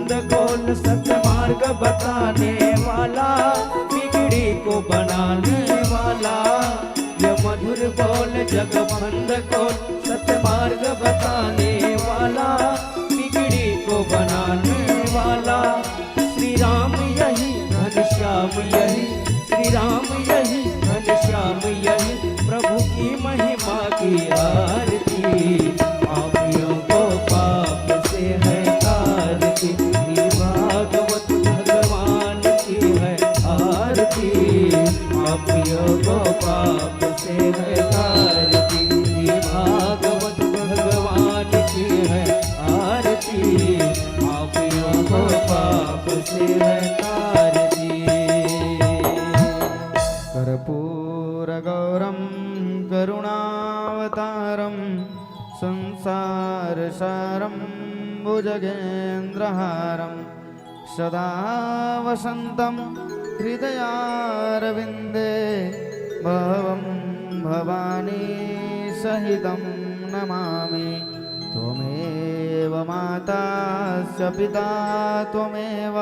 बंद खोल, सत्मार्ग बताने वाला, बिगड़ी को बनाने वाला। ये मधुर बोल जग बंद खोल, सत्मार्ग बताने वाला, बिगड़ी को बनाने वाला। श्री राम यही घनश्याम यही, श्री राम यही घनश्याम यही, प्रभु की महिमा की आरती। पापियों को पाप से है तारती, भागवत भगवान की है आरती। पापियों को पाप से है तारती, भागवत भगवान की है आरती। पापियों को पाप से है तारती। कर्पूरगौरं करुणावतारं संसारसारं भुजगेन्द्रहारं सदा वसन्तं हृदयारविन्दे भवं भवानी सहितं नमामि। त्वमेव माता च पिता त्वमेव,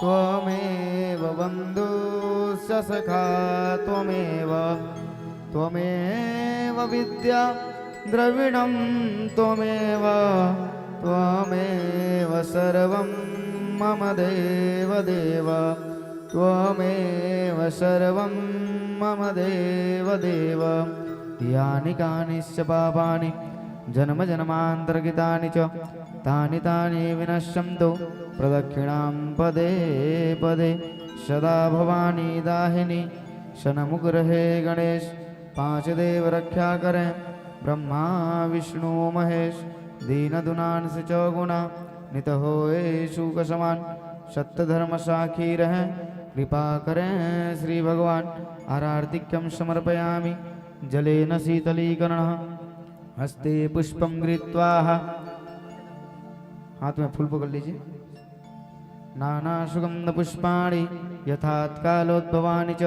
त्वमेव बन्धुश्च सखा त्वमेव, त्वमेव विद्या द्रविणं त्वमेव, त्वमेव सर्वं मम देवदेव, त्वमेव सर्वं मम देवदेव। यानि कानिश्च पापानि जन्मजन्मान्तर्गतानि च तानि तानि विनश्यन्तु प्रदक्षिणां पदे पदे। सदा भवानी दाहिनी शनमुख रहे गणेश, पांच देव रक्षा करें ब्रह्मा विष्णु महेश। दीन दुनान से चौगुना नित होए शूक समान, सत्य धर्म साखी रहें कृपा करें श्री भगवान। आरार्तिक्यं समर्पयामि जलेन शीतलीकरणः, हस्ते पुष्पं गृहीत्वा, हाथ में फूल पकड़ लीजिए। नाना सुगंध पुष्पाणि यथात्कालोद्भवानि च,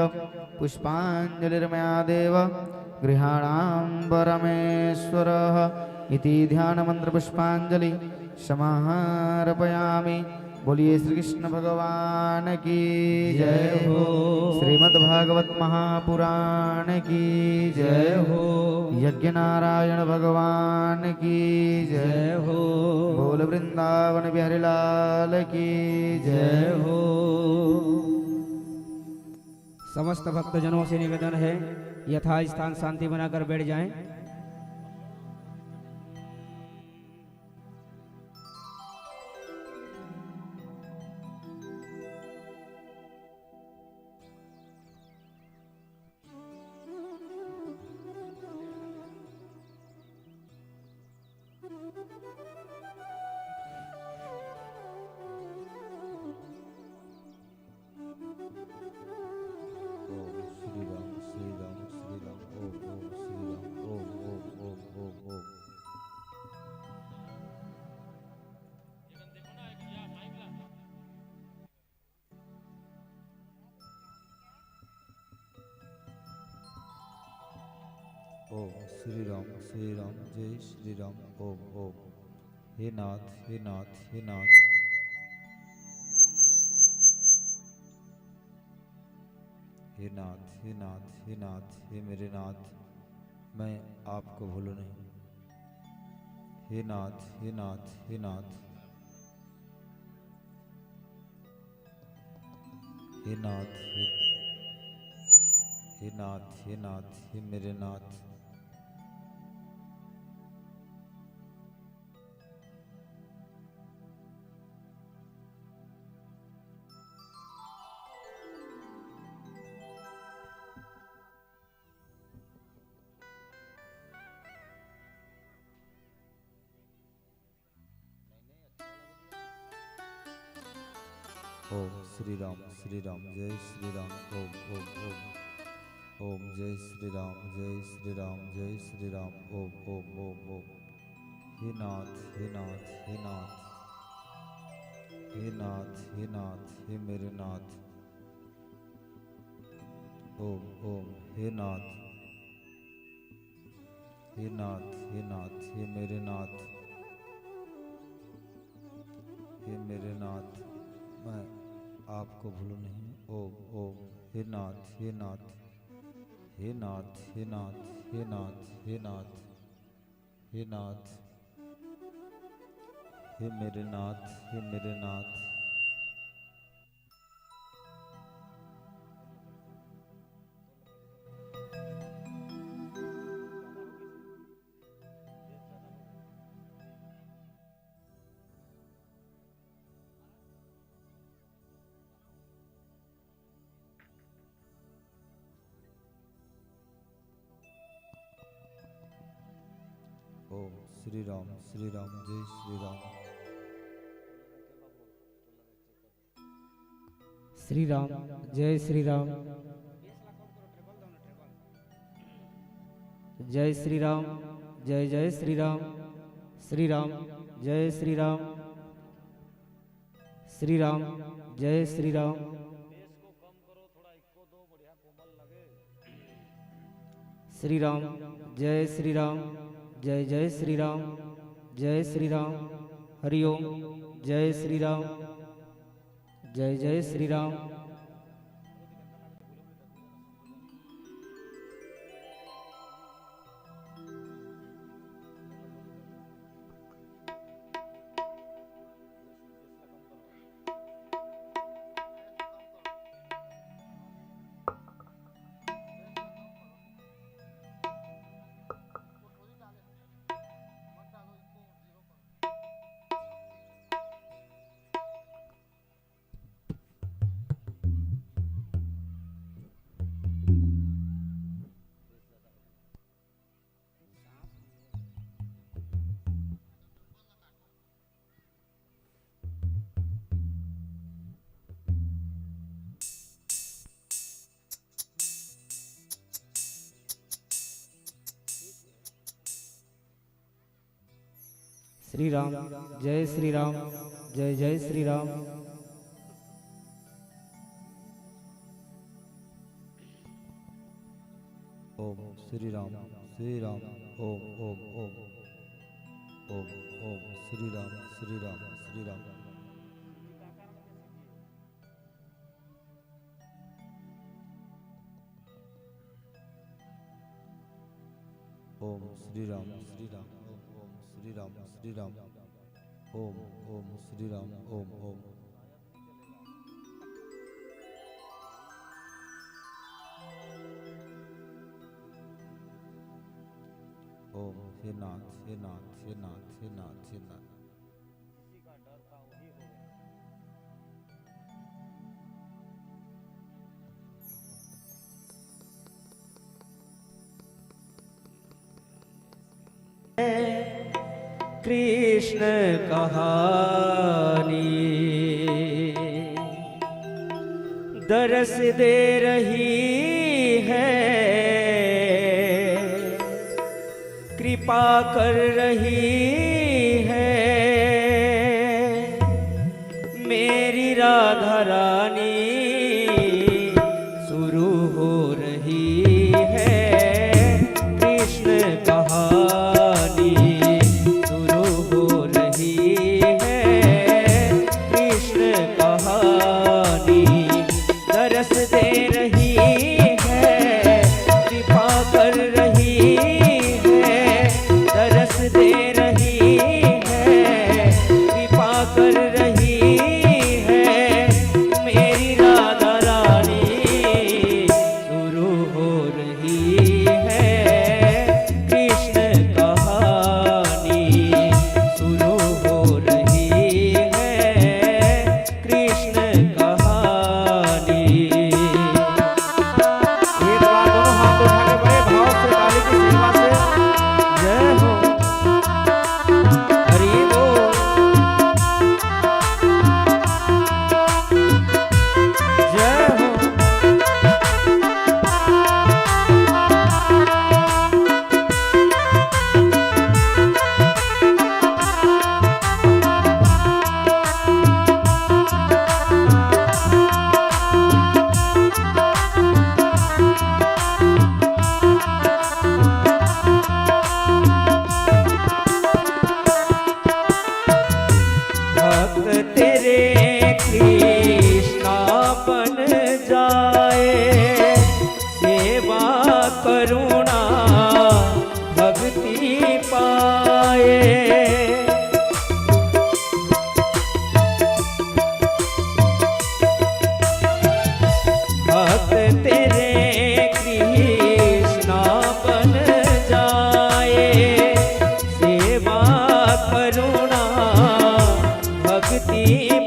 पुष्पांजलिर्मया देव गृहाणां परमेश्वरः। इति ध्यान मंत्र पुष्पांजलि समार्पयामि। बोलिए श्री कृष्ण भगवान की जय हो। श्रीमद्भागवत महापुराण की जय हो। यज्ञ नारायण भगवान की जय हो। बोल वृंदावन बिहारी लाल की जय हो। समस्त भक्तजनों से निवेदन है यथा स्थान शांति बनाकर बैठ जाएं। ओम श्री राम जय श्री राम। ओम ओम। हे नाथ हे नाथ हे नाथ, हे नाथ हे नाथ हे नाथ, हे मेरे नाथ, मैं आपको भूलूं नहीं। हे नाथ हे नाथ हे नाथ, हे नाथ हे नाथ हे नाथ, हे मेरे नाथ। ओम श्री राम जय श्री राम। ओम ओम ओम। ओम जय श्री राम जय श्री राम। ओम ओम ओम ओम। हे नाथ हे नाथ हे नाथ, हे नाथ हे नाथ, हे मेरे नाथ। ओम ओम। हे नाथ हे नाथ हे नाथ, हे मेरे नाथ, हे मेरे आपको भूलू नहीं। ओम ओम हे नाथ हे नाथ हे नाथ हे नाथ हे नाथ हे नाथ हे नाथ हे मेरे नाथ हे मेरे नाथ। ओम श्री राम जय श्री राम। श्री राम जय श्री राम जय श्री राम जय जय श्री राम। श्री राम जय श्री राम श्री राम जय श्री राम। श्री राम जय श्री राम जय जय श्री राम जय श्री राम। हरि ओम जय श्री राम जय जय श्री राम। श्री राम जय श्री राम जय जय श्री राम। ओम श्री राम ओम ओम ओम ओम ओम श्री राम श्री राम श्री राम। ओम श्री राम ओम ओम श्री राम ओम ओम श्री राम ओम ओम। ओम हे नाथ हे नाथ हे नाथ हे नाथ हे नाथ। कृष्ण कहानी दरस दे रही है, कृपा कर रही है मेरी राधा रानी, शुरू हो रही है कृष्ण कहानी, शुरू हो रही है कृष्ण कहानी। दरस दे रही है, कृपा कर रही है, दरस दे रही है, कृपा कर रही है मेरी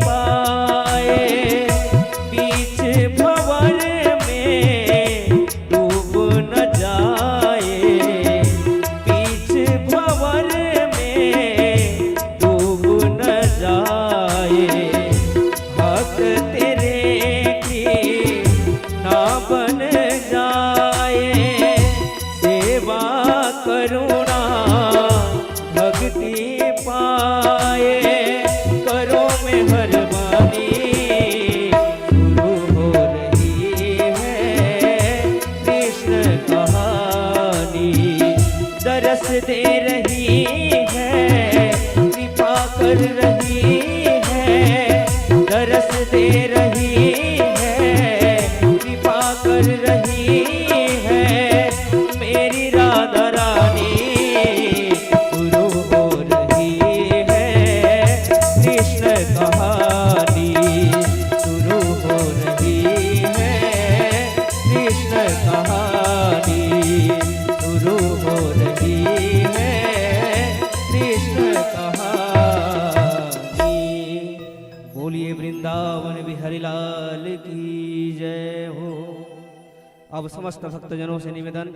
पाए, बीच भंवर में डूब न जाए, बीच भंवर में डूब न जाए। भक्त तेरे की ना बन जाए, सेवा करुणा भक्ति पाए, करो में हर वाणी शुरू हो रही है कृष्ण कहानी। दरस दे रही है, कृपा कर रही है, दरस दे रही है, कृपा कर रही है। मेरी राधा रानी शुरू हो रही है कृष्ण कहानी, शुरू हो रही है कृष्ण कहानी, शुरू हो रही है कृष्ण कहानी। बोलिए वृंदावन बिहारी लाल की जय हो। अब समस्त भक्तजनों से निवेदन,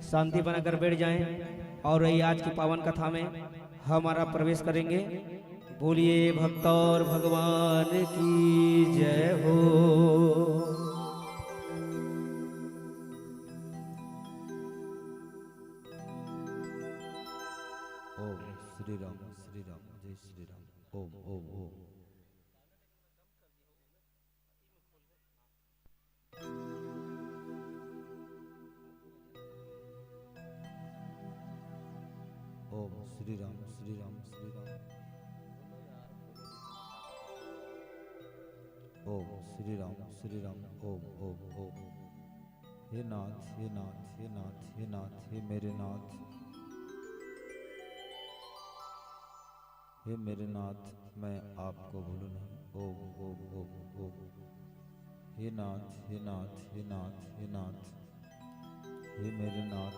शांति बनाकर बैठ जाएं और रही आज की पावन कथा में हमारा प्रवेश करेंगे। बोलिए भक्त और भगवान की जय हो। ओम श्री राम जय श्री राम। ओम ओम ओम। ओम श्री राम श्री राम श्री राम। ओम श्री राम श्री राम। ओम ओम ओम। हे नाथ हे नाथ हे नाथ हे नाथ हे मेरे नाथ, हे मेरे नाथ मैं आपको भूलूं नहीं। ओम ओम ओम ओम। हे नाथ हे नाथ हे नाथ हे नाथ, हे मेरे नाथ,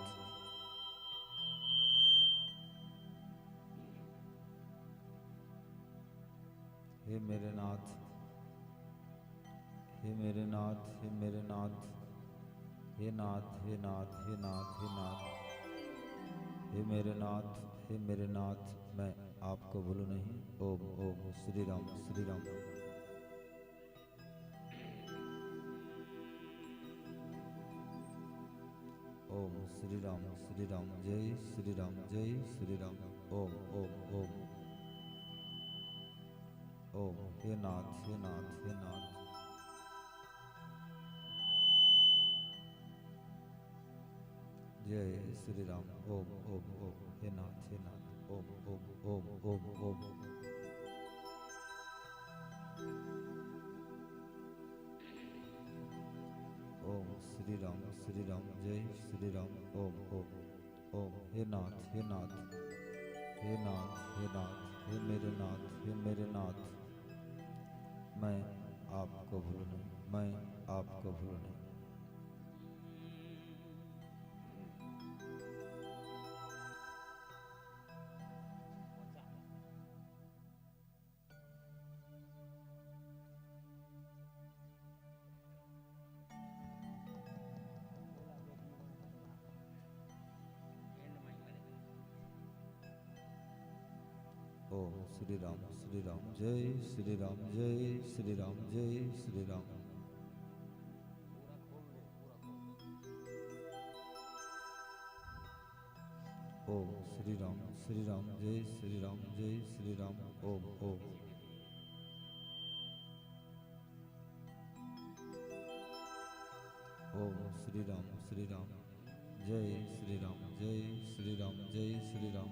हे मेरे नाथ, हे मेरे नाथ, हे मेरे नाथ, हे नाथ हे नाथ हे नाथ हे नाथ, हे मेरे नाथ, हे मेरे नाथ मैं आपको भूलूं नहीं। ओम ओम श्री राम श्री राम। ओम श्री राम जय श्री राम जय श्री राम। ओम ओम ओम ओम। हे नाथ हे नाथ हे नाथ, जय श्री राम। ओम ओम ओम। हे नाथ हे नाथ। ओम ओम ओम ओम ओम। ओम श्री राम जय श्री राम। ओम ओम ओम। हे नाथ हे नाथ हे नाथ हे नाथ, हे मेरे नाथ, हे मेरे नाथ मैं आपको भूलूं नहीं, मैं आपको भूलूं नहीं। ओम श्री राम जय श्री राम जय श्री राम जय श्री राम। ओम श्री राम जय श्री राम जय श्री राम। ओम ओम ओम श्री राम जय श्री राम जय श्री राम जय श्री राम।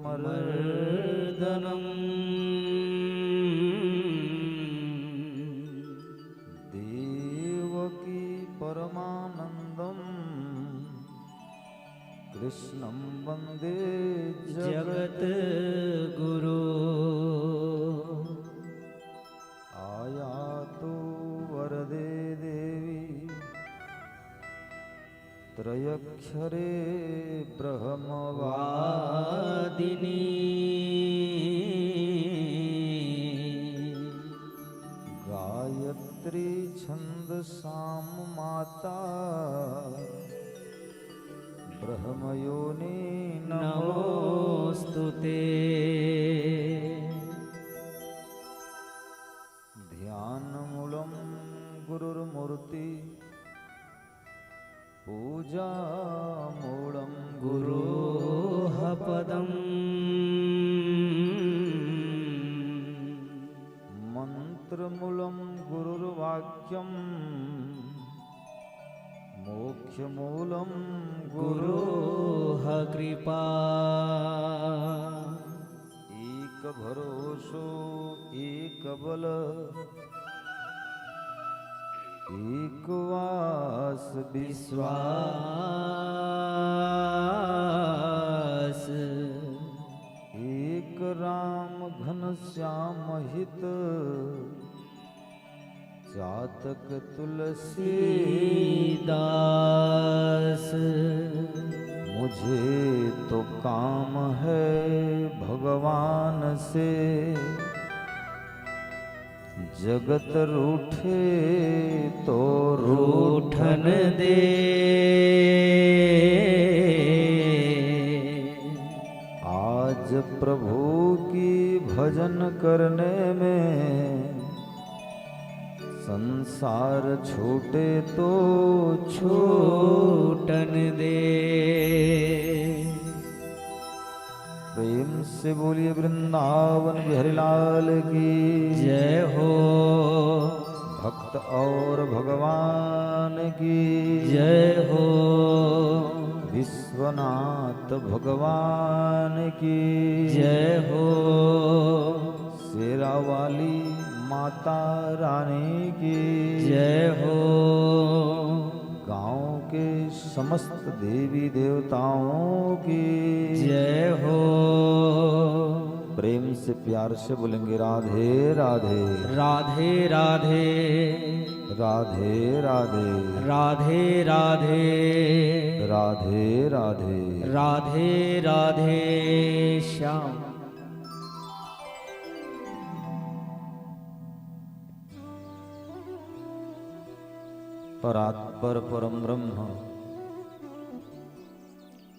मर्दनम् देवकी परमानन्दम् कृष्णं वन्दे जगद्गुरु आयातु वरदे देवी त्रयक्षरे ब्रह्मवादिनी गायत्री छन्दसां माता ब्रह्मयोनि नमोस्तुते ध्यानमूलं गुरुर्मूर्ति पूजामूलं गुरोः पदम् मन्त्रमूलं गुरुर्वाक्यं मोक्षमूलं गुरोः कृपा एक भरोसो एक बल एक वास विश्वास एक राम घनश्याम हित जातक तुलसी दास मुझे तो काम है भगवान से जगत रूठे तो रूठन दे आज प्रभु की भजन करने में संसार छूटे तो छूटन दे प्रेम से बोलिए वृंदावन बिहारी लाल की जय हो भक्त और भगवान की जय हो विश्वनाथ भगवान की जय हो शेरा वाली माता रानी की जय हो गांव के समस्त देवी देवताओं की जय हो प्रेम से प्यार से बोलेंगे राधे राधे राधे राधे राधे राधे राधे राधे राधे राधे राधे राधे श्याम परात्पर परम ब्रह्म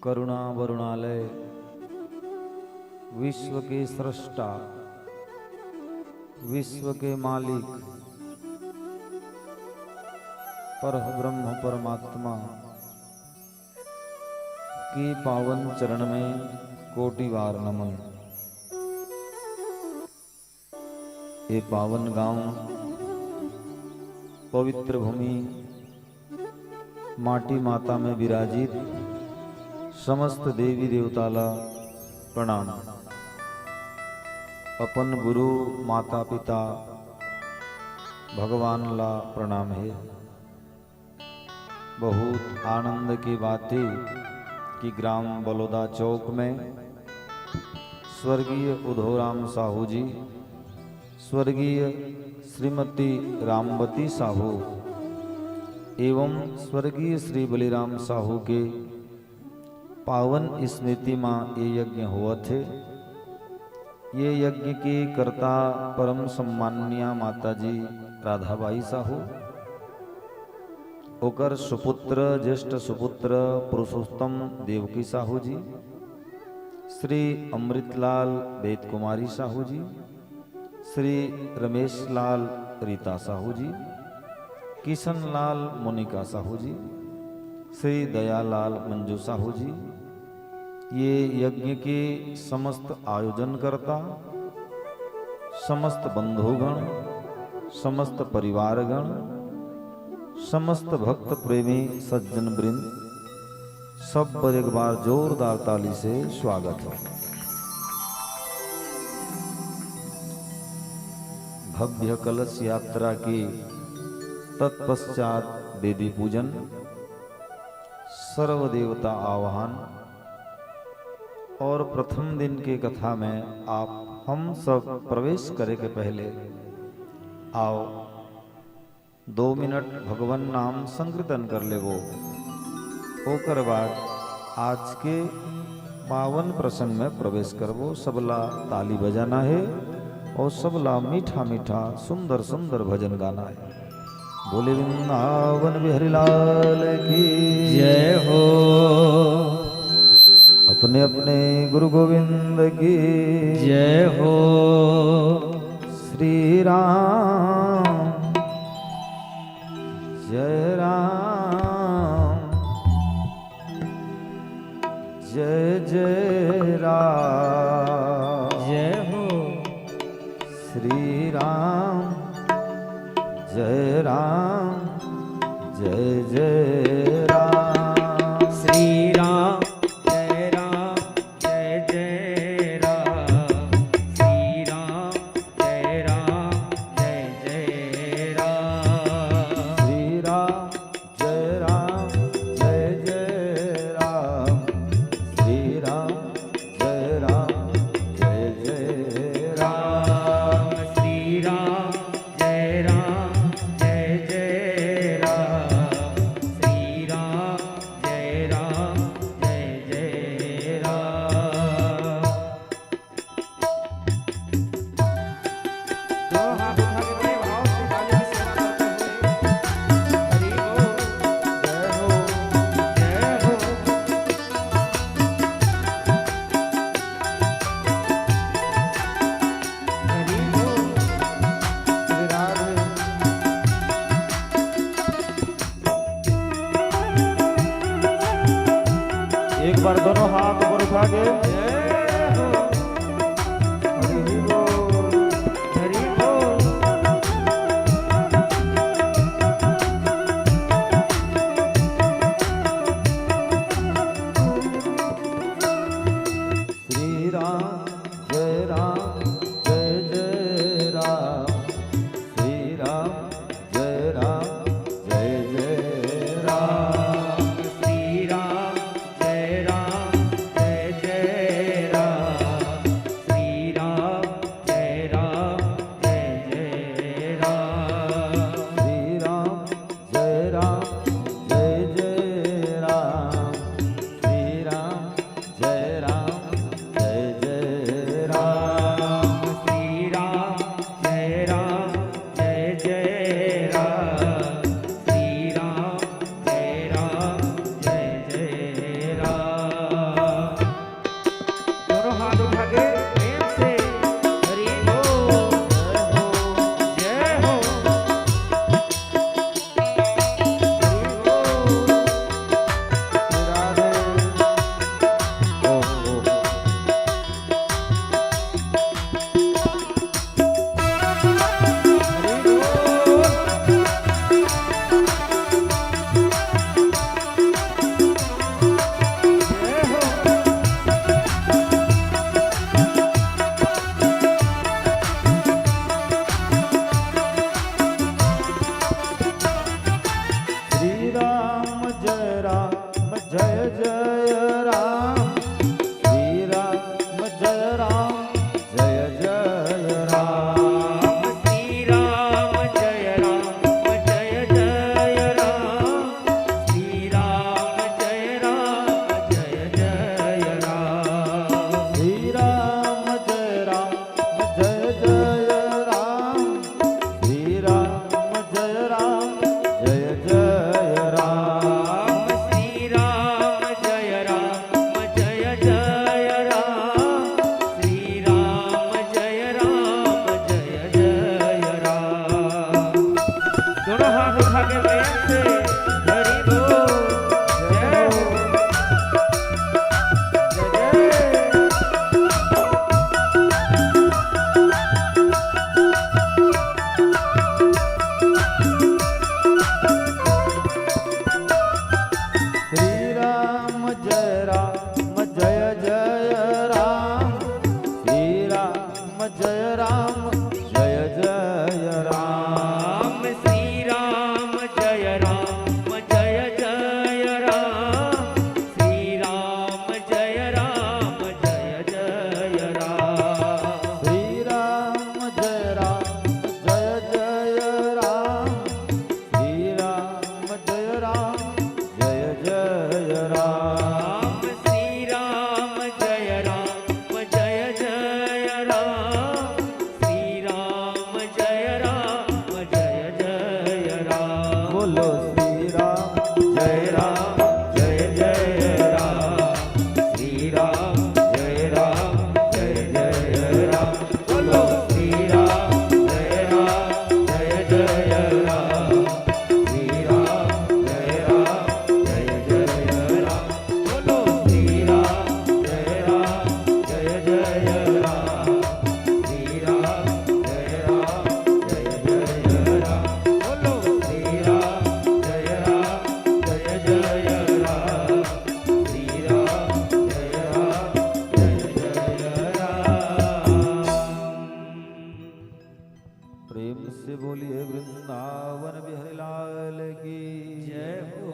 करुणा वरुणालय विश्व के सृष्टा विश्व के मालिक परब्रह्म परमात्मा के पावन चरण में कोटि बार नमन। ये पावन गांव पवित्र भूमि माटी माता में विराजित समस्त देवी देवताला प्रणाम। अपन गुरु माता पिता भगवान ला प्रणाम है। बहुत आनंद की बात थी कि ग्राम बलौदा चौक में स्वर्गीय उधोराम साहू जी, स्वर्गीय श्रीमती रामवती साहू एवं स्वर्गीय श्री बलिराम साहू के पावन स्मृति में ये यज्ञ हुआ थे। ये यज्ञ के कर्ता परम सम्माननीय माताजी राधाबाई साहू, ओकर सुपुत्र ज्येष्ठ सुपुत्र पुरुषोत्तम देवकी साहू जी, श्री अमृतलाल वेद कुमारी साहू जी, श्री रमेश लाल रीता साहू जी, किशन लाल मोनिका साहू जी, श्री दयालाल मंजू साहू जी, ये यज्ञ के समस्त आयोजन करता, समस्त बंधुगण, समस्त परिवारगण, समस्त भक्त प्रेमी सज्जन वृंद, सब पर एक बार जोरदार ताली से स्वागत हो। भव्य कलश यात्रा की तत्पश्चात वेदी पूजन, सर्व देवता आवाहन और प्रथम दिन की कथा में आप हम सब प्रवेश करे के पहले आओ 2 मिनट भगवान नाम संकीर्तन कर लेवो। ओकर बाद आज के पावन प्रसंग में प्रवेश करवो। सबला ताली बजाना है और सबला मीठा मीठा सुंदर सुंदर भजन गाना है। बोले वृंदावन बिहारी लाल की जय हो। अपने अपने गुरु गोविंद की जय हो। श्री राम जय राम जय जय राम। जय हो। श्री राम जय राम जय जय राम। श्री राम जय राम जय जय राम। श्री राम जय राम जय जय राम। श्री राम जय राम जय जय राम। श्री राम जय राम जय जय राम। श्री राम जय राम जय जय राम। श्री राम जय राम जय जय राम। दो हाथ उठा के बड़े भाव से ताली की सेवा करते हुए हरि बोल। जय हो। जय हो। हरि बोल। श्री राधे। एक बार दोनों हाथ ऊपर उठा के जय हो। हरि बोल। हरि बोल। श्री राम जय राम जय जय राम। श्री राम जय राम जय जय राम। श्री राम जय राम जय जय राम। श्री राम जय राम जय जय राम। श्री राम जय राम जय जय राम। श्री राम जय राम जय जय राम। श्री राम जय राम जय जय राम। श्री राम जय राम जय जय राम। दोनों हाथ उठा के प्रेम से हरि बोल। जय हो। हरि बोल। श्री राधे। ओम ओम। हरि बोल। जय हो। श्री राम जय जय राम। श्री राम जय राम जय जय राम। श्री राम जय राम जय जय राम। श्री राम जय राम जय जय राम। श्री राम जय राम जय जय राम। श्री राम जय राम जय जय राम। श्री राम जय राम राम जय जय राम श्री राम जय जय राम श्री राम जय जय राम बोलो श्री राम जय जय राम श्री राम जय जय राम बोलो श्री राम जय जय राम श्री राम जय जय राम बोलो श्री राम जय जय राम श्री राम जय जय राम बोलो श्री राम जय जय राम श्री राम जय जय राम। प्रेम से बोलिए वृंदावन बिहारी लाल की जय हो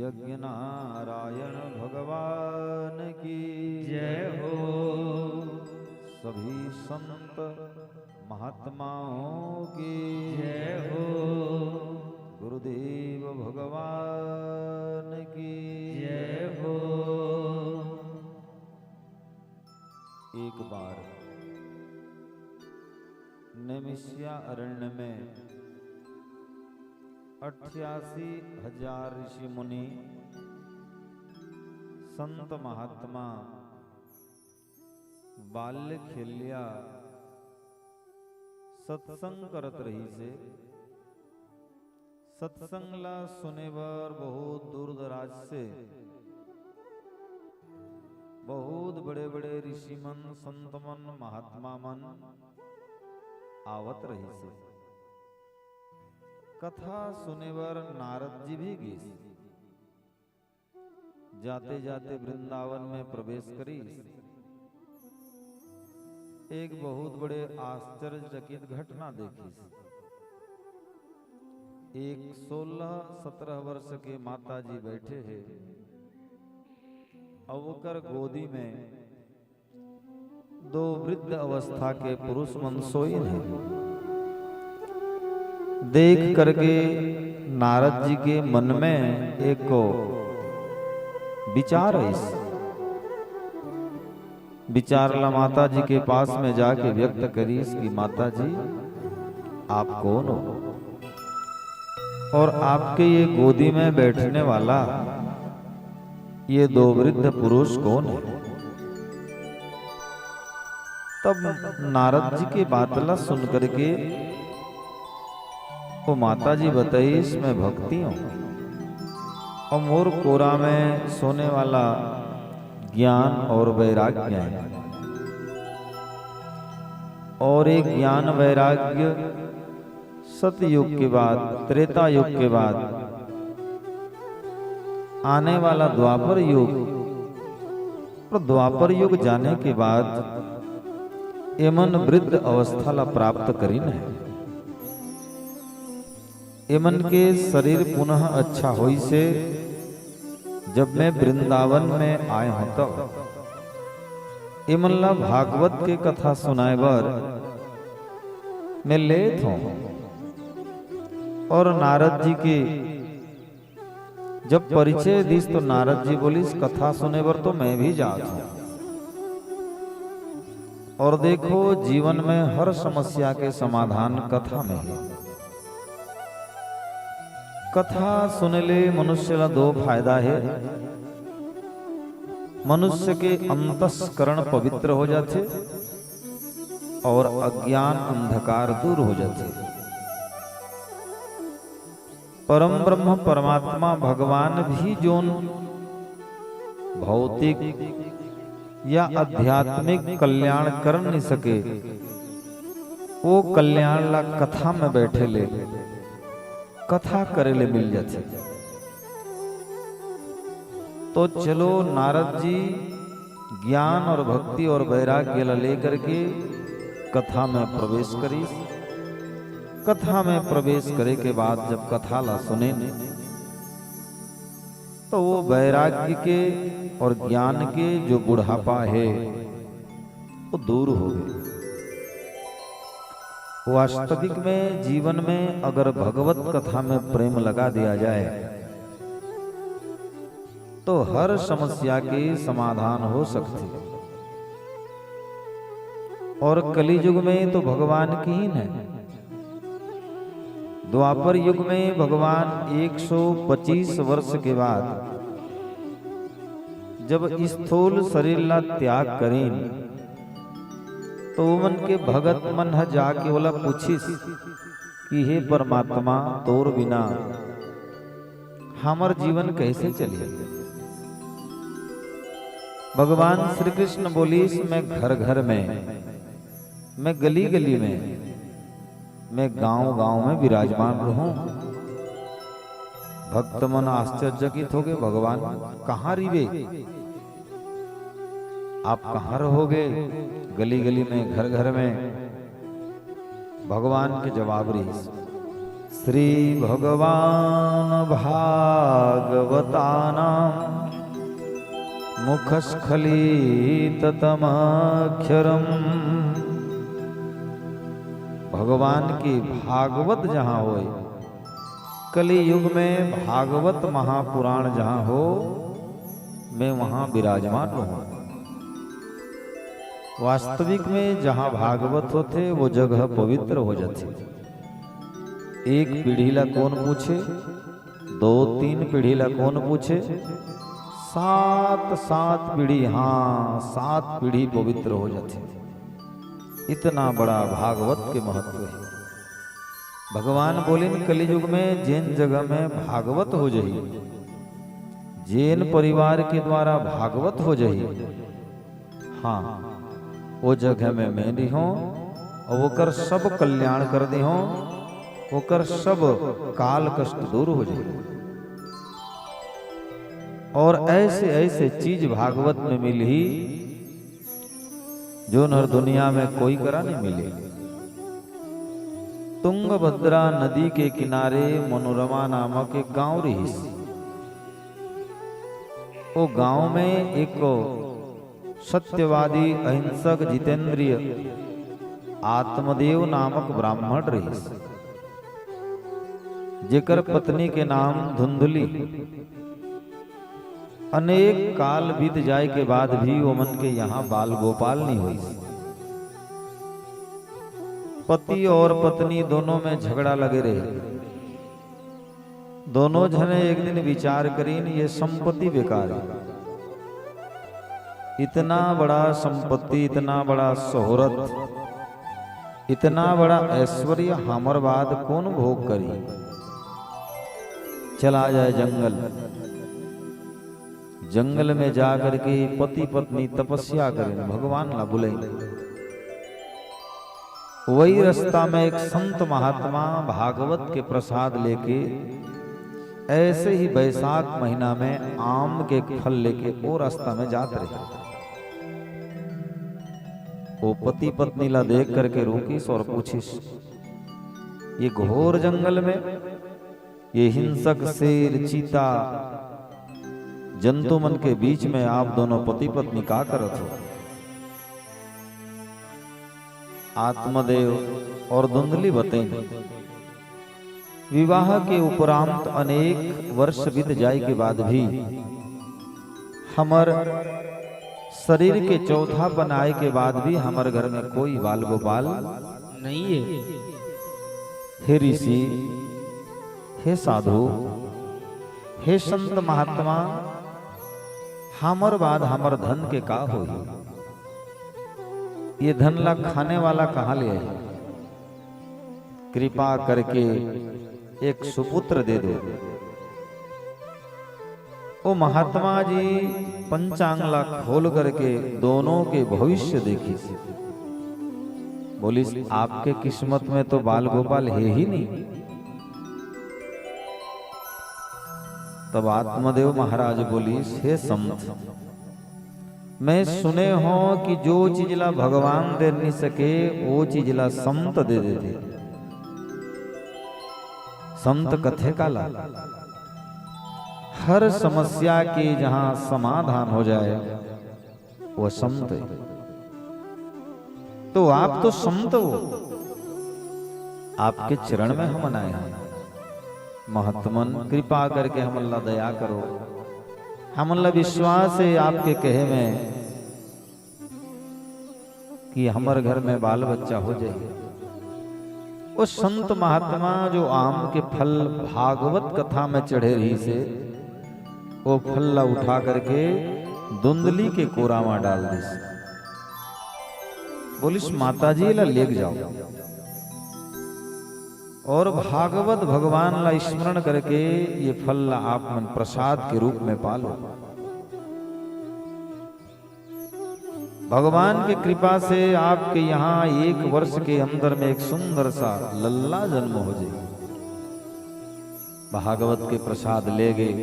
यज्ञ नारायण भगवान की जय हो सभी संत महात्माओं की जय हो गुरुदेव भगवान की जय हो एक बार नैमिष्या अरण्य में 88,000 ऋषि मुनि संत महात्मा बाल्य खेलिया सत्संग करत रही से सत्संग ला सुने बर बहुत दूर दराज से बहुत बड़े बड़े ऋषि मन संत मन महात्मा मन आवत रही से कथा सुने बर नारद जी भी गए जाते जाते वृंदावन में प्रवेश करी एक बहुत बड़े आश्चर्यचकित घटना देखी एक 16-17 वर्ष के माता जी बैठे हैं अवकर गोदी में 2 वृद्ध अवस्था के पुरुष मन सोए हैं। देख करके नारद जी के मन में एक को विचार है। विचारला माता जी के पास में जाके व्यक्त करी इसकी माता जी आप कौन हो और आपके ये गोदी में बैठने वाला ये 2 वृद्ध पुरुष कौन है। तब नारद जी की बातला सुन करके वो माता जी बताई इसमें भक्ति हूं और मोर कोरा में सोने वाला ज्ञान और वैराग्य है और एक ज्ञान वैराग्य सतयुग के बाद त्रेता युग के बाद आने वाला द्वापर युग और द्वापर युग जाने के बाद एमन वृद्ध अवस्था ला प्राप्त करीन है। एमन के शरीर पुनः अच्छा होई से जब मैं वृंदावन में आए हूं तब एमन ला भागवत के कथा सुनाए बर मैं लेत हूं और नारद जी की जब परिचय दिस तो नारद जी बोली इस कथा सुने बर तो मैं भी जात हूं और देखो जीवन में हर समस्या के समाधान कथा में है। कथा सुनले मनुष्य ला 2 फायदा है। मनुष्य के अंतस्करण पवित्र हो जाते और अज्ञान अंधकार दूर हो जाते। परम ब्रह्म परमात्मा भगवान भी जोन भौतिक या आध्यात्मिक कल्याण कर नहीं सके वो कल्याण ला कथा में बैठे ले कथा करे ले मिल जाते। तो चलो नारद जी ज्ञान और भक्ति और वैराग्य ला लेकर के कथा में प्रवेश करी। कथा में प्रवेश करे के बाद जब कथा ला सुने तो वो वैराग्य के और ज्ञान के जो बुढ़ापा है वो दूर हो गए। वास्तविक में जीवन में अगर भगवत कथा में प्रेम लगा दिया जाए तो हर समस्या के समाधान हो सकते हैं। और कली युग में तो भगवान की ही है। द्वापर युग में भगवान 125 वर्ष के बाद जब स्थूल शरीर ला त्याग करें तो मन के भगत मन ह जाके बोला पूछिस कि हे परमात्मा तोर बिना हमार जीवन कैसे चले। भगवान श्री कृष्ण बोलीस मैं घर घर में, मैं गली गली में, मैं गांव गांव में विराजमान रहूं। भक्त मन आश्चर्यचकित हो गए, भगवान कहाँ रिवे, आप कहाँ रहोगे गली गली में घर घर में। भगवान के जवाब रही श्री भगवान भागवतानां मुखस्खलित तमक्षरम। भगवान की भागवत जहां होए, कली युग में भागवत महापुराण जहां हो, मैं वहां विराजमान रहूं। वास्तविक में जहां भागवत होते वो जगह पवित्र हो जाती। एक पीढ़ी ला कौन पूछे, 2-3 पीढ़ी ला कौन पूछे, 7 पीढ़ी, हाँ 7 पीढ़ी पवित्र हो जाती। इतना बड़ा भागवत के महत्व है। भगवान बोले कलियुग में जैन जगह में भागवत हो जाही, जैन परिवार के द्वारा भागवत हो जाही, हाँ वो जगह में मैं दी हूँ और वो कर सब कल्याण कर दी हूँ, वो कर सब काल कष्ट दूर हो जाए। और ऐसे ऐसे चीज भागवत में मिली जो नर दुनिया में कोई करा नहीं मिले। तुंगभद्रा नदी के किनारे मनोरमा नामक एक गांव रही। वो गांव में एक सत्यवादी अहिंसक जितेंद्रिय आत्मदेव नामक ब्राह्मण रही, जेकर पत्नी के नाम धुंधली। अनेक काल बीत जाए के बाद भी वो मन के यहाँ बाल गोपाल नहीं हुई। पति और पत्नी दोनों में झगड़ा लगे रहे। दोनों जने एक दिन विचार करीन ये संपत्ति बेकार है। इतना बड़ा संपत्ति, इतना बड़ा शोहरत, इतना बड़ा ऐश्वर्य हमर बाद कौन भोग करी। चला जाए जंगल, जंगल में जाकर के पति पत्नी तपस्या करें, भगवान ला बुले। वही रास्ता में एक संत महात्मा भागवत के प्रसाद लेके ऐसे ही बैसाख महीना में आम के फल लेके वो रास्ता में जाते रहे। वो पति पत्नी ला देख करके रोकीस और पूछिस, ये घोर जंगल में ये हिंसक शेर चीता जंतु मन के बीच में आप दोनों पति पत्नी का करत हो। आत्मदेव और धुंधली बतें, विवाह के उपरांत अनेक वर्ष बीत जाए के बाद भी हमर शरीर के चौथा बनाए के बाद भी हमारे घर में कोई बाल गोपाल नहीं है। हे ऋषि, हे साधु, हे संत महात्मा, हमर बाद हमर धन के का हो। ये धन ला खाने वाला कहाँ ले आए। कृपा करके एक सुपुत्र दे दो। वो महात्मा जी पंचांगला खोल करके दोनों के भविष्य देखी। बोली आपके किस्मत में तो बाल गोपाल है ही नहीं। तब आत्मदेव महाराज बोली, हे संत, मैं सुने हो कि जो चीज ला भगवान दे नहीं सके वो चीज ला संत दे देते। संत कथे काला, हर समस्या के जहां समाधान हो जाए वो संत है। तो आप तो संत हो, आपके चरण में हम आए हैं। महत्मन कृपा करके हम अल्लाह दया करो। हम अल्लाह विश्वास है आपके कहे में कि हमारे घर में बाल बच्चा हो जाए। वो संत महात्मा जो आम के फल भागवत कथा में चढ़े रही से वो फल्ला उठा करके धुंधली के कोरा में डाल दे। बोलिस माता जी ला लेक जाओ और भागवत भगवान ला स्मरण करके ये फल ला आप मन प्रसाद के रूप में पालो। भगवान की कृपा से आपके यहाँ 1 वर्ष के अंदर में एक सुंदर सा लल्ला जन्म हो जाए। भागवत के प्रसाद ले गए।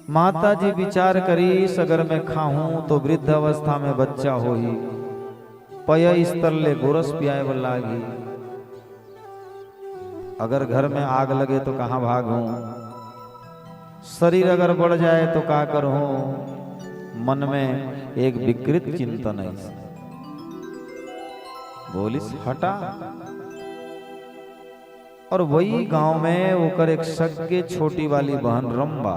माता जी विचार करी अगर मैं खाऊं तो वृद्ध अवस्था में बच्चा हो ही पय स्तर ले गोरस पियाए लागी। अगर घर में आग लगे तो कहां भागूं, शरीर अगर बढ़ जाए तो क्या करूं। मन में एक विकृत चिंतन है। बोलिस हटा। और वही गांव में होकर एक सगे छोटी वाली बहन रंबा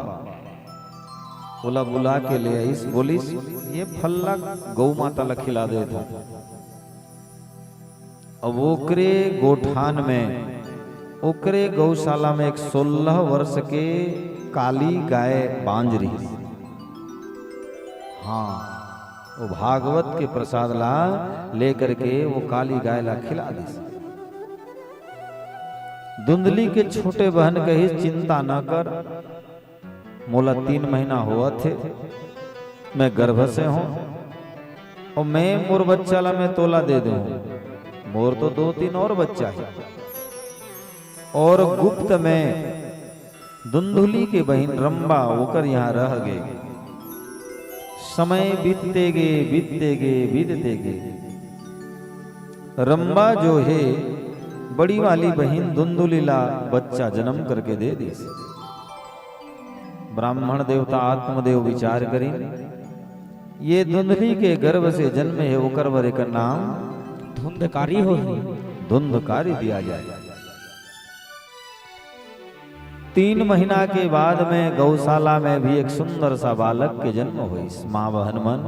बोला बुला के ले आई। बोलिस ये फल्ला गौ माता ला खिला दे था। अब ओकरे गोठान में ओकरे गौशाला में एक 16 वर्ष के काली गाय बांझ रही। हाँ वो भागवत के प्रसाद ला लेकर के वो काली गाय ला खिला दी। धुंधली के छोटे बहन कही चिंता न कर, मोला 3 महीना हुआ थे, मैं गर्भ से हूं और मैं मोर बच्चा ला मैं तोला दे दूं। मोर तो 2-3 और बच्चा है। और गुप्त में धुंधली के बहन रंबा होकर यहाँ रह गए। समय बीतते गए। रंबा जो है बड़ी वाली बहन धुंधली ला बच्चा जन्म करके दे दी। ब्राह्मण देवता आत्मदेव विचार करी ये धुंधली के गर्भ से जन्म है ओकर वरे का नाम धुंधकारी हो। धुंधकारी दिया जाए। 3 महीना के बाद में गौशाला में भी एक सुंदर सा बालक के जन्म हुई। माँ बहन मन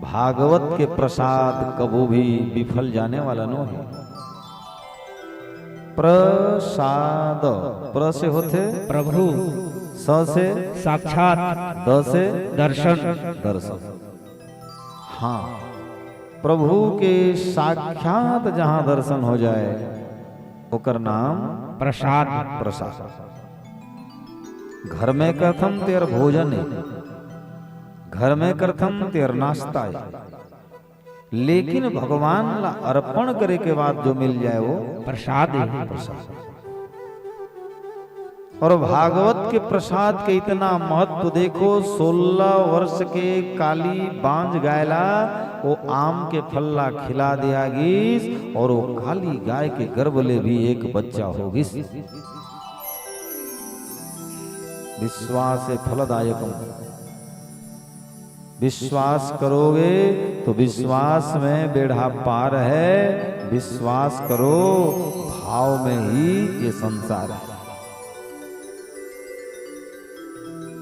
भागवत के प्रसाद कबू भी विफल जाने वाला न है। प्रसाद प्र से होते प्रभु, स से साक्षात, द से दर्शन। हाँ प्रभु के साक्षात जहां दर्शन हो जाए ओकर नाम प्रसाद। घर में करथम तेर भोजन है, घर में करथम तेर नाश्ता है, लेकिन भगवान ला अर्पण करे के बाद जो मिल जाए वो प्रसाद है। और भागवत के प्रसाद के इतना महत्व देखो। 16 वर्ष के काली बांझ गायला वो आम के फल्ला खिला दिया गीस और वो काली गाय के गर्भ ले भी एक बच्चा होगी। विश्वास फलदायक। विश्वास करोगे तो विश्वास में बेड़ा पार है। विश्वास करो भाव में ही ये संसार है।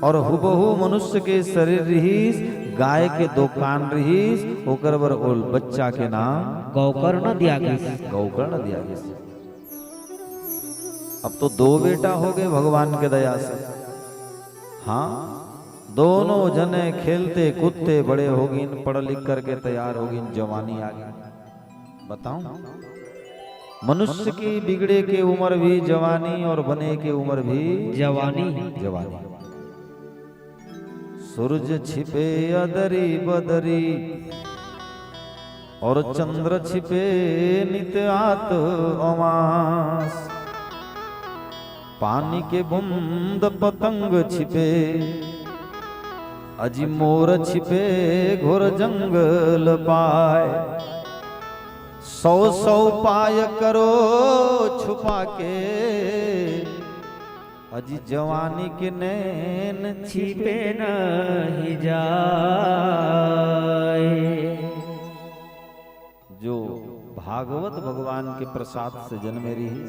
और हुबहू मनुष्य के शरीर रहीस, गाय के 2 कान रहीस, ओकर बर ओल बच्चा के नाम गौकर्ण दिया गया। गौकर्ण दिया गया। अब तो 2 बेटा हो गए भगवान के दया से। हाँ दोनों जने खेलते कूदते बड़े होगिन, पढ़ लिख करके तैयार होगिन, जवानी आ गई। बताऊं मनुष्य की बिगड़े के उम्र भी जवानी और बने के उम्र भी जवानी। सूरज छिपे अदरी बदरी और चंद्र छिपे नित आत अमास। पानी के बूंद पतंग छिपे, अजी मोर छिपे घोर जंगल पाए। 100 उपाय करो छुपा के, अजी जवानी के नैन छिपे नहीं जाए। जो भागवत भगवान के प्रसाद से जन्मे रही।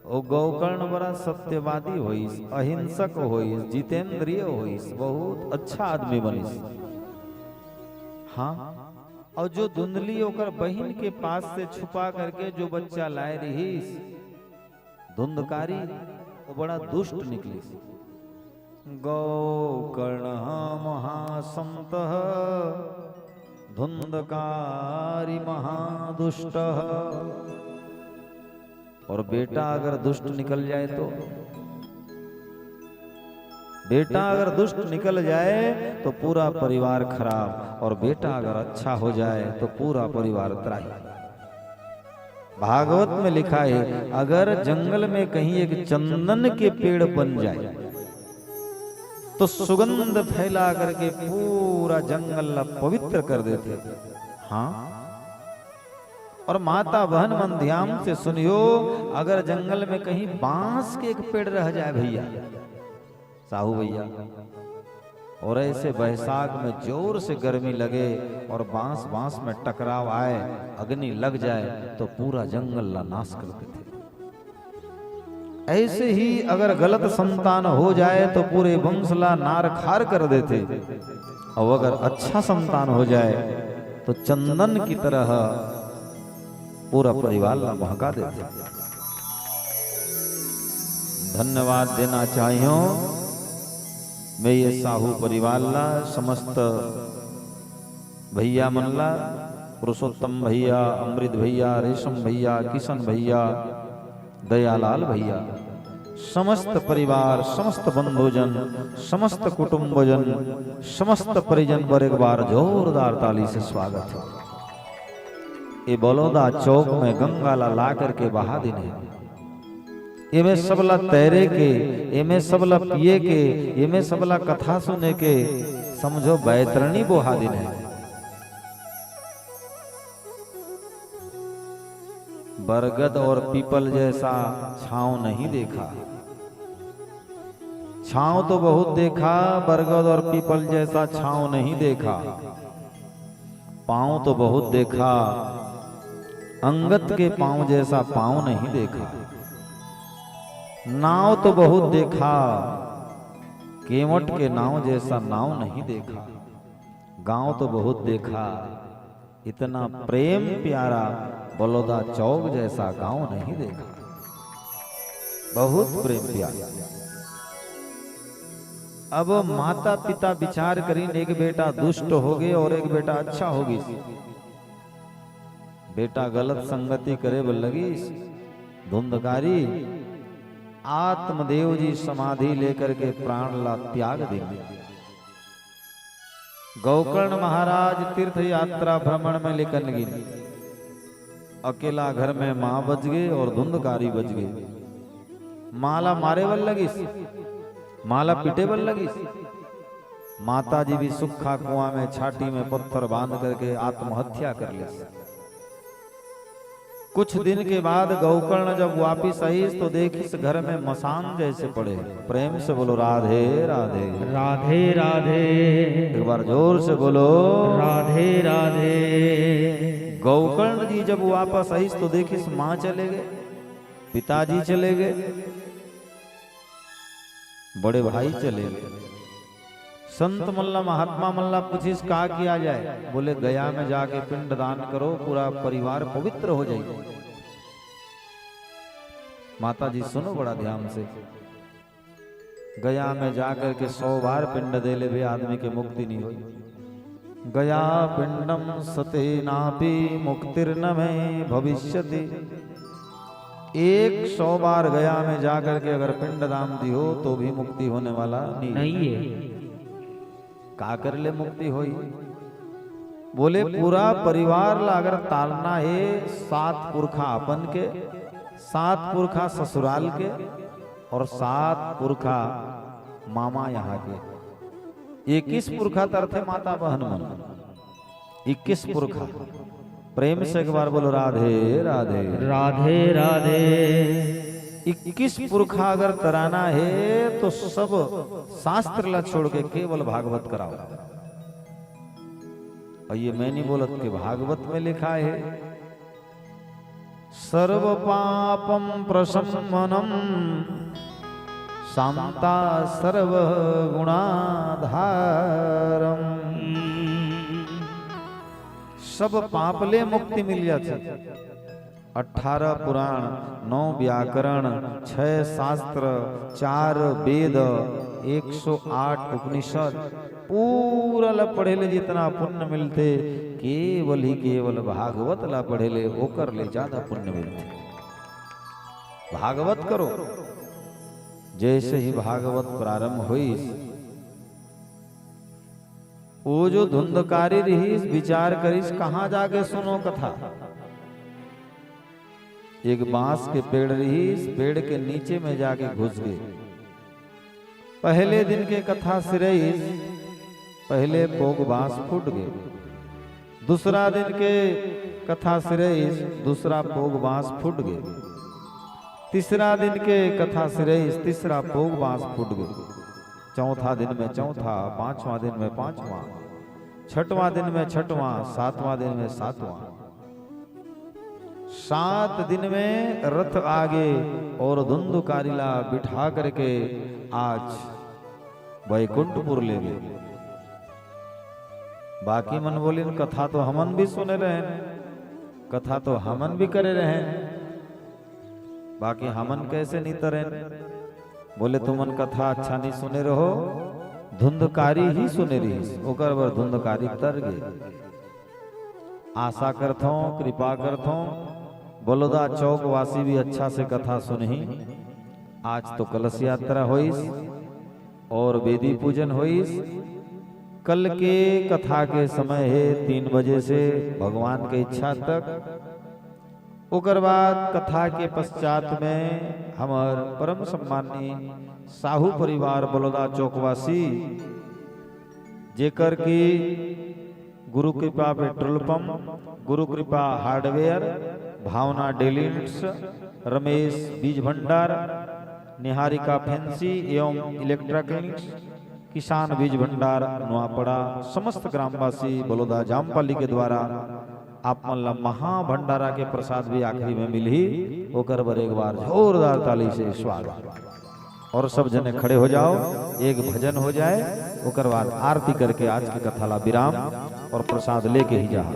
ओ गौकर्ण बड़ा सत्यवादी होइस, अहिंसक होइस, जितेंद्रिय होइस, बहुत अच्छा आदमी बनिस। हाँ, और जो धुंधली होकर बहन के पास से छुपा करके जो बच्चा लाए रहीस, धुंधकारी, वो बड़ा दुष्ट निकली। गौकर्ण महासंत धुंधकारी महादुष्ट। और बेटा अगर दुष्ट निकल जाए तो, बेटा अगर दुष्ट निकल जाए तो पूरा परिवार खराब, और बेटा अगर अच्छा हो जाए तो पूरा परिवार त्राही। भागवत में लिखा है, अगर जंगल में कहीं एक चंदन के पेड़ बन जाए तो सुगंध फैला करके पूरा जंगल पवित्र कर देते। हाँ, और माता बहन मन ध्यान से सुनियो, अगर जंगल में कहीं बांस के एक पेड़ रह जाए भैया, साहू भैया, और ऐसे बैसाख में जोर से गर्मी लगे और बांस बांस में टकराव आए, अग्नि लग जाए तो पूरा जंगल ला नाश कर देते। ऐसे ही अगर गलत संतान हो जाए तो पूरे वंश ला नार खार कर देते, और अगर अच्छा संतान हो जाए तो चंदन की तरह पूरा परिवार ला महका देते। धन्यवाद देना चाहिए मैं ये साहू परिवार ला, समस्त भैया मन ला, पुरुषोत्तम भैया, अमृत भैया, रेशम भैया, किशन भैया, दयालाल भैया, समस्त परिवार, समस्त बंधुजन, समस्त कुटुंबजन, समस्त परिजन पर एक बार जोरदार ताली से स्वागत है। ये बलौदा चौक में गंगा ला करके बहा देने, इमे सबला तैरे के, इमे सबला पिए के, इमे सबला कथा सुने के, समझो बैतरणी बोहा देने। बरगद और पीपल जैसा छांव नहीं देखा। छांव तो बहुत देखा, बरगद और पीपल जैसा छांव नहीं देखा। पांव तो बहुत देखा, अंगत के पांव जैसा पांव नहीं देखा। नाव तो बहुत देखा, केवट के नाव जैसा नाव नहीं देखा। गांव तो बहुत देखा, इतना प्रेम प्यारा बलौदा चौक जैसा गांव नहीं देखा। बहुत प्रेम प्यारा। अब माता पिता विचार करीन, एक बेटा दुष्ट हो गए और एक बेटा अच्छा होगी। बेटा गलत संगति करे बल लगी, धुंधकारी, आत्मदेव जी समाधि लेकर के प्राण ला त्याग देंगे। गौकर्ण महाराज तीर्थ यात्रा भ्रमण में निकल गए। अकेला घर में मां बच गए और धुंधकारी बच गए। माला मारे बल लगी, माला पीटे बल लगी। माता जी भी सुखा कुआं में छाती में पत्थर बांध करके आत्महत्या कर ली। कुछ दिन के बाद गौकर्ण जब वापिस आई तो देखी इस घर में मसान जैसे पड़े। प्रेम से बोलो राधे राधे। राधे राधे। एक बार जोर से बोलो राधे राधे। गौकर्ण जी जब वापस आई तो देखी माँ चले गए, पिताजी चले गए, बड़े भाई चले गए। संत मल्ला महात्मा मल्ला पूछिस का किया जाए? बोले गया में जाके पिंड दान करो, पूरा परिवार पवित्र हो जाएगा। माता जी सुनो बड़ा ध्यान से। गया में जाकर के 100 बार पिंड दे ले भी आदमी के मुक्ति नहीं हुई। गया पिंडम सते नापी मुक्तिर्न में भविष्यति। 100 बार गया में जाकर के अगर पिंड दान दी हो तो भी मुक्ति होने वाला नहीं है। का कर ले मुक्ति होई? बोले पूरा परिवार ला अगर तारना है, 7 पुरखा अपन के, 7 पुरखा ससुराल के और 7 पुरखा मामा यहाँ के, 21 पुरखा तरथे माता बहन मन, 21 पुरखा। प्रेम से एक बार बोलो राधे राधे। राधे राधे। 21 पुरखा अगर तराना है तो सब शास्त्र ला छोड़ के केवल भागवत कराओ। और ये मैं नहीं बोलत कि भागवत में लिखा है, सर्व पापम प्रशमनम शांता सर्व गुणाधारम। सब पाप ले मुक्ति मिल जाती। 18 पुराण, 9 व्याकरण, 6 शास्त्र, 4 वेद, 108 उपनिषद पूरा ला पढ़े ले जितना पुण्य मिलते, केवल ही केवल भागवत ला पढ़े ले होकर ले ज्यादा पुण्य मिलते। भागवत करो। जैसे ही भागवत प्रारंभ हुई, वो जो धुंधकारी रहीस विचार करीस कहाँ जाके सुनो कथा। एक बांस के पेड़ रहीस, पेड़ के नीचे में जाके घुस गए। पहले दिन के कथा सिरईस, पहले पोग बांस फूट गए। दूसरा दिन के कथा सिरईस, दूसरा पोग बांस फूट गए। तीसरा दिन के कथा सिरईस, तीसरा पोग बांस फूट गए। चौथा दिन में चौथा, पांचवां दिन में पांचवां, छठवां दिन में छठवां, सातवां दिन में सातवां। 7 दिन में रथ आगे और धुंधकारिला बिठा करके आज वैकुंठपुर ले गए। बाकी मन बोले कथा तो हमन भी सुने रहे, कथा तो हमन भी करे रहे, बाकी हमन कैसे नहीं तरे। बोले तुमन कथा अच्छा नहीं सुने रहो, धुंधकारी ही सुने रही, ओकर बर धुंधकारी तर गए। आशा करथो, कृपा करथो, बलौदा चौक वासी भी अच्छा से कथा सुनही। आज तो कलश यात्रा होइस और वेदी पूजन होइस। कल के कथा के समय है 3 बजे से भगवान के इच्छा तक। ओकर बाद कथा के पश्चात में हमार परम सम्मानी साहू परिवार बलौदा चौकवासी, जेकर की गुरु कृपा पेट्रोल पंप, गुरु कृपा हार्डवेयर, भावना डेलिंट्स, रमेश बीज भंडार, निहारिका फैंसी एवं इलेक्ट्रॉनिक्स, किसान बीज भंडार नुआपड़ा, समस्त ग्रामवासी बलौदा जामपाली के द्वारा आप मन ला महा भंडारा के प्रसाद भी आखिरी में मिली। ओकर बर एक बार जोरदार ताली से स्वागत। और सब जने खड़े हो जाओ, एक भजन हो जाए, ओकर बाद आरती करके आज की कथा ला विराम और प्रसाद लेके ही जाओ।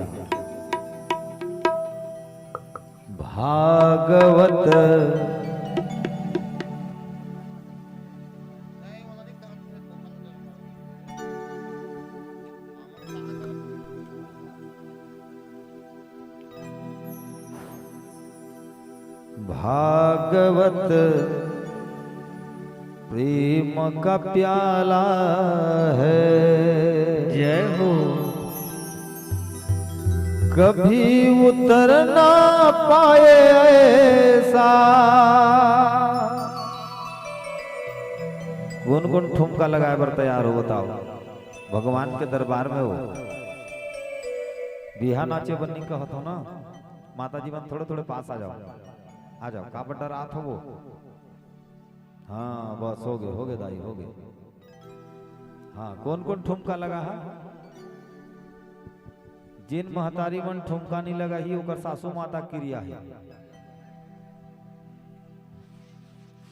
भागवत भागवत प्रेम का प्याला है। जय हो। कभी उतर ना पाए ऐसा। कौन कौन ठुमका लगाए बर तैयार हो बताओ। भगवान के दरबार में हो बिहा नाचे बन्नी कहत हो ना। माता जी बन थोड़े थोड़े पास आ जाओ, आ जाओ। का बड़ा रात हो वो। हाँ बस हो गए दाई हो गए। हाँ कौन कौन ठुमका लगा है। जिन महतारी मन ठुमका नहीं लगा ही ओकर सासू माता क्रिया है।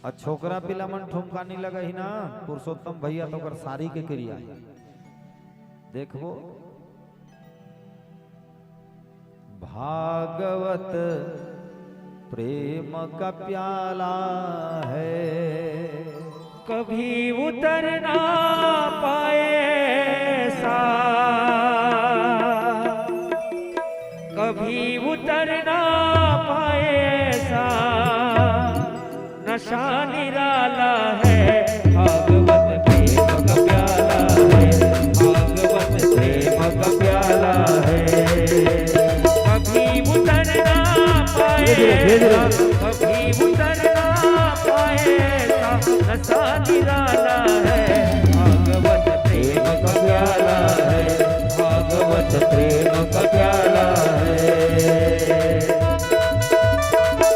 और छोकरा पिला मन ठुमका नहीं लगा ही ना, पुरुषोत्तम भैया तो ओकर सारी के क्रिया है। देखो भागवत प्रेम का प्याला है। कभी उतर ना पाए ऐसा, कभी उतर ना पाए ऐसा। नशा निराला है भागवत प्रेम का प्याला है। भागवत प्रेम का प्याला है। कभी उतर ना पाए, कभी उतर ना पाए ऐसा। नशा निराला है भागवत प्रेम का प्याला है। भागवत प्रेम का प्याला है।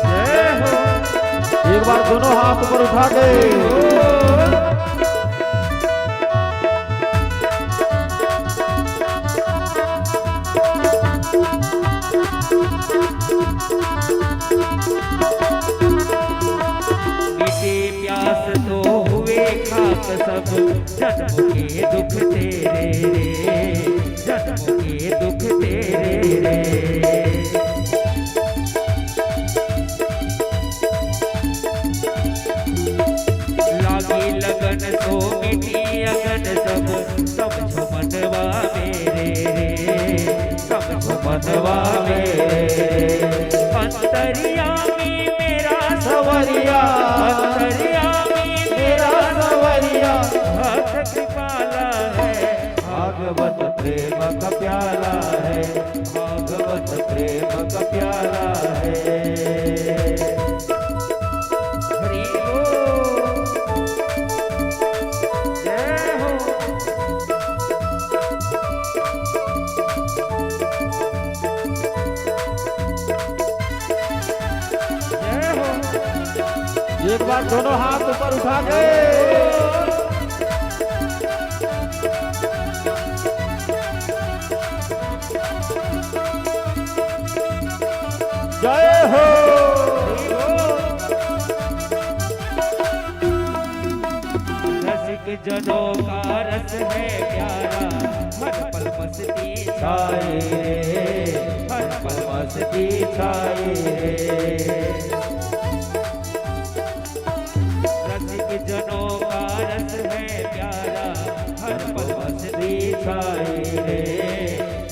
जय हो। एक बार दोनों हाथ ऊपर उठा के पास तो हुए खाक सब जन्मों के दुख तेरे रे, जन्मों के दुख तेरे रे। लागी लगन सो मिटी अगन सब समझो मनवा मेरे रे, समझो मनवा मेरे। अंतर्यामी मेरा सवरिया, अंतर्यामी मेरा सवरिया, भक्त कृपाला है, भागवत प्रेम का प्याला है, भागवत प्रेम का प्याला है। हरि बोल, जय हो। जय हो। एक बार दोनों हाथ ऊपर उठा के जय हो। रसिक जनों का रस है प्यारा, हर पल मस्ती छाए रे, हर पल मस्ती छाए रे। रसिक जनों का रस है प्यारा, हर पल मस्ती छाए रे,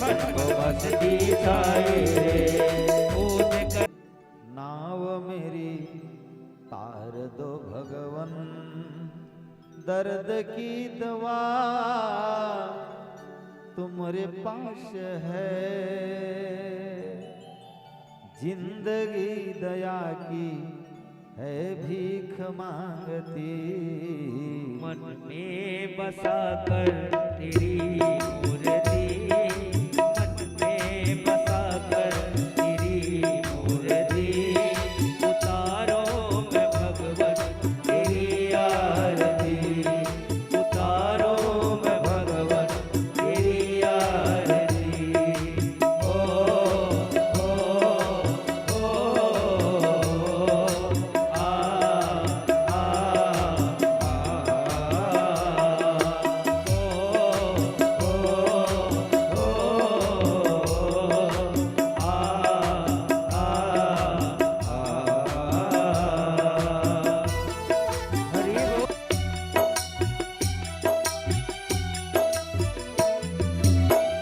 हर पल मस्ती छाए रे। नाव मेरी तार दो भगवन, दर्द की दवा तुम्हारे पास है, जिंदगी दया की है भीख मांगती, मन में बसा कर तेरी मूर्ति, मन में बसा कर तेरी मूर्ति, उतारो मैं भगवन तेरी आरती, उतारो मैं भगवन तेरी आरती। ओ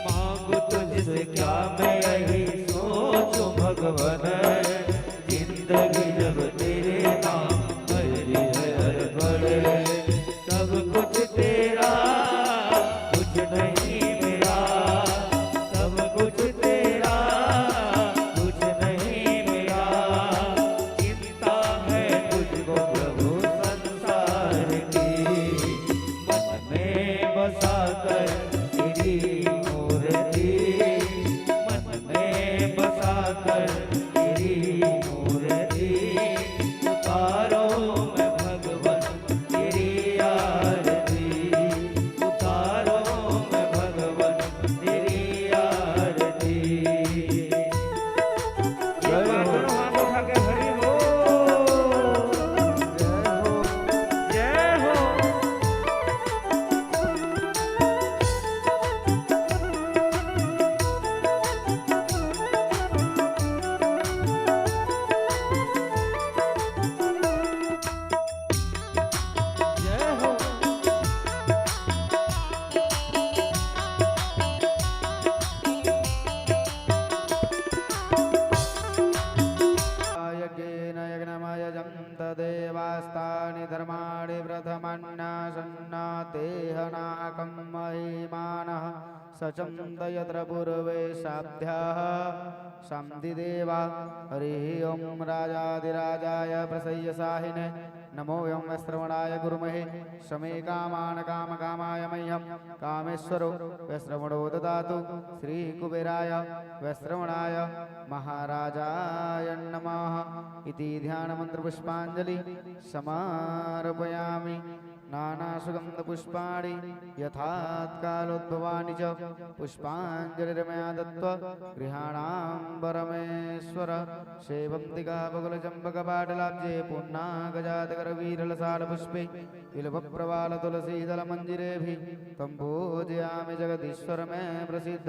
मांगो तुझसे क्या मैं यही सोचूं भगवन, जिंदगी जब तेरे नाम भरी है हर पल, सब कुछ तेरा कुछ नहीं मेरा, सब कुछ तेरा कुछ नहीं मेरा। चिंता है तुझको प्रभु संसार की, मन में बसा कर तेरी मूर्ति, मन में बसा कर तेरी मूर्ति, उतारो मैं भगवन तेरी आरती, उतारो मैं भगवन तेरी आरती। एक बार दोनों हाथ उठा के हरि बोल, जय हो। जय हो। यज्ञेन यज्ञमय जन्त देवास्तानि धर्माणि प्रथमन्नासन्ना तेहनाकं महिमानः सचन्द यत्र पूर्वे साध्याः सन्धिदेवा। हरिः ओं राजाधिराजाय प्रसय्यसाहिने नमो यं वैश्रवणाय गुरुमहे शमे कामान् कामकामाय मह्यं कामेश्वरो वैश्रवणो ददातु श्रीकुबेराय वैश्रवणाय महाराजाय नमः इति ध्यानमन्त्रपुष्पाञ्जलि समार्पयामि। नानासुगन्धपुष्पाणि यथात्कालोद्भवानि च पुष्पाञ्जलिर्मया दत्त्वा गृहाणां परमेश्वर सेवन्तिकाबकुलचम्पकपाटलाब्जे पुन्नागजातकरवीरलसालपुष्पे बिल्वप्रवालतुलसीदलमञ्जिरेभिः तं पूजयामि जगदीश्वर में प्रसिद्ध।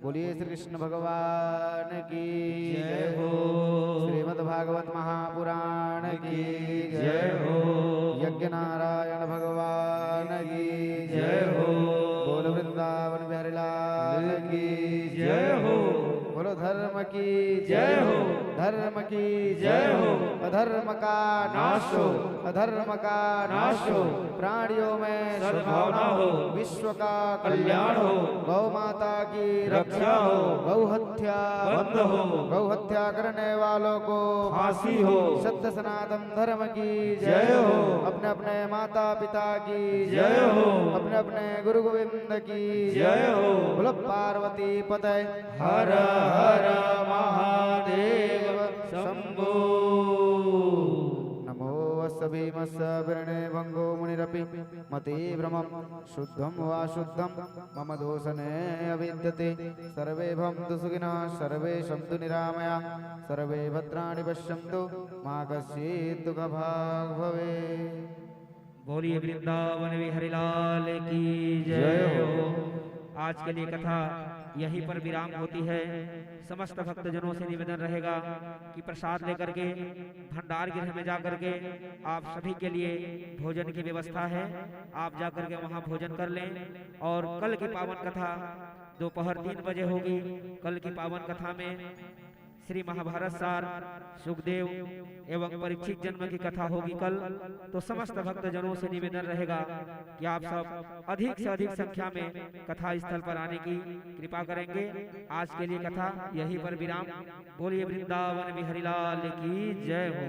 बोलिए श्री कृष्ण भगवान की जय हो। श्रीमद्भागवत महापुराण की जय हो। यज्ञ नारायण भगवान की जय हो। बोलो वृंदावन बिहारी लाल की जय हो। बोलो धर्म की जय हो। धर्म की जय हो। अधर्म का नाश हो। अधर्म का नाश हो। प्राणियों में सद्भावना हो। विश्व का कल्याण हो। गौ माता की रक्षा हो। गौ हत्या बंद हो। गौ हत्या करने वालों को फांसी हो। सत्य सनातन धर्म की जय हो। अपने अपने माता पिता की जय हो। अपने अपने गुरु गोविंद की जय हो। बोलो पार्वती पतय हर हर महादेव शंभो। नमो भीमस्सविरणे भंगो मुनिरपि मते भ्रमं शुद्धं वा शुद्धं मम दोषने अविद्यते। सर्वे भवन्तु सुखिनः सर्वे सन्तु निरामया सर्वे भद्राणि पश्यन्तु मा कश्चित् दुःखभाग् भवेत्। बोलिए वृंदावन बिहारी लाल की जय हो। आज के लिए कथा यहीं पर विराम होती है। समस्त भक्तजनों से निवेदन रहेगा कि प्रसाद लेकर के भंडार गृह में जाकर के आप सभी के लिए भोजन की व्यवस्था है। आप जाकर के वहां भोजन कर लें। और कल की पावन कथा दोपहर 3 बजे होगी। कल की पावन कथा में श्री महाभारत सार सुखदेव एवं परीक्षित जन्म की कथा होगी कल। तो समस्त भक्तजनों से निवेदन रहेगा कि आप सब अधिक से अधिक संख्या में कथा स्थल पर आने की कृपा करेंगे। आज के लिए कथा यहीं पर विराम। बोलिए वृंदावन बिहारी लाल की जय हो।